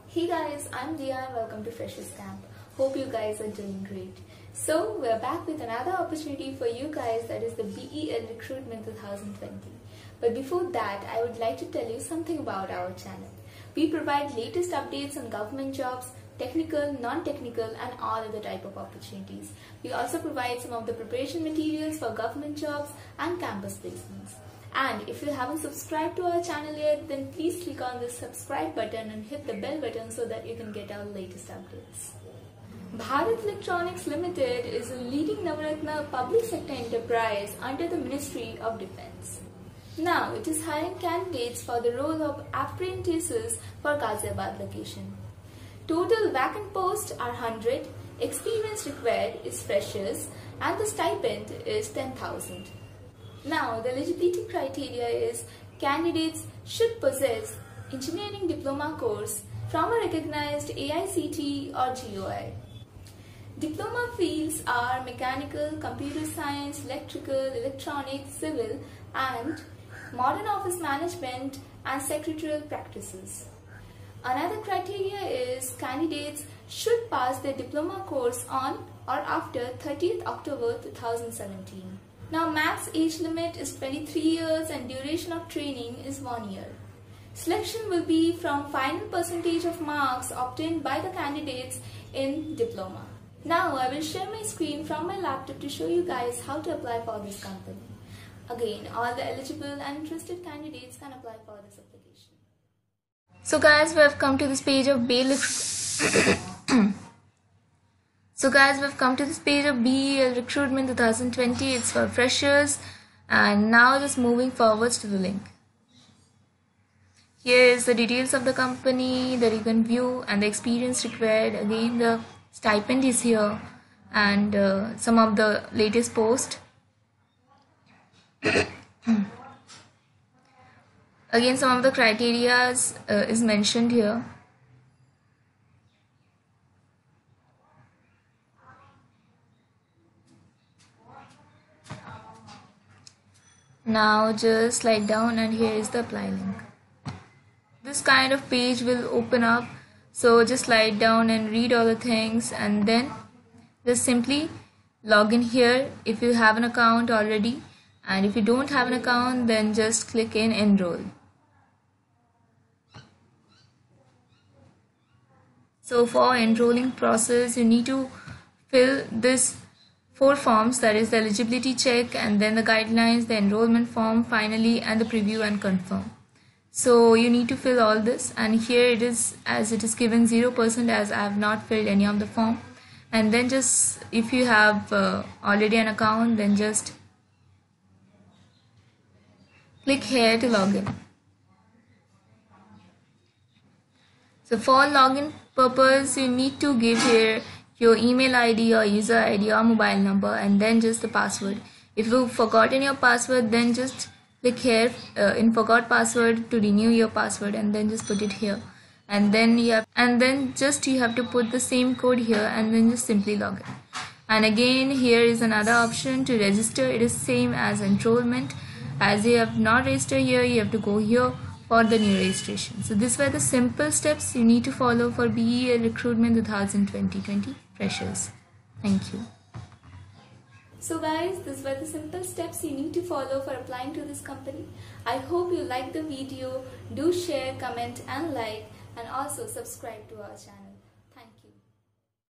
Hey guys, I'm Dia and welcome to Freshers Camp. Hope you guys are doing great. So we're back with another opportunity for you guys, that is the BEL Recruitment 2020. But before that, I would like to tell you something about our channel. We provide latest updates on government jobs, technical, non-technical and all other type of opportunities. We also provide some of the preparation materials for government jobs and campus placements. And if you haven't subscribed to our channel yet, then please click on the subscribe button and hit the bell button so that you can get our latest updates. Bharat Electronics Limited is a leading Navaratna public sector enterprise under the Ministry of Defence. Now it is hiring candidates for the role of apprentices for Ghaziabad location. Total vacant posts are 100, experience required is freshers and the stipend is 10,000. Now, the eligibility criteria is candidates should possess engineering diploma course from a recognized AICTE or GOI. Diploma fields are mechanical, computer science, electrical, electronics, civil and modern office management and secretarial practices. Another criteria is candidates should pass their diploma course on or after 30th October 2017. Now max age limit is 23 years and duration of training is 1 year. Selection will be from final percentage of marks obtained by the candidates in diploma. Now I will share my screen from my laptop to show you guys how to apply for this company. Again, all the eligible and interested candidates can apply for this application. So guys, we have come to this page of BEL Recruitment 2020. It's for freshers, and now just moving forwards to the link. Here is the details of the company that you can view and the experience required. Again, the stipend is here and some of the latest posts. Again, some of the criteria is mentioned here. Now just slide down and here is the apply link. This kind of page will open up, so just slide down and read all the things and then just simply log in here if you have an account already, and if you don't have an account then just click in enroll. So for enrolling process you need to fill this 4 forms, that is the eligibility check and then the guidelines, the enrollment form finally and the preview and confirm. So you need to fill all this, and here it is as it is given 0% as I have not filled any of the form. And then just if you have already an account then just click here to log in. So for login purpose you need to give here your email ID or user ID or mobile number and then just the password. If you've forgotten your password then just click here in forgot password to renew your password and then just put it here, and then you have to put the same code here and then just simply log in. And again here is another option to register. It is same as enrollment. As you have not registered here, you have to go here for the new registration. So these were the simple steps you need to follow for BEL Recruitment 2020 freshers. Thank you. So guys, these were the simple steps you need to follow for applying to this company. I hope you liked the video. Do share, comment and like, and also subscribe to our channel.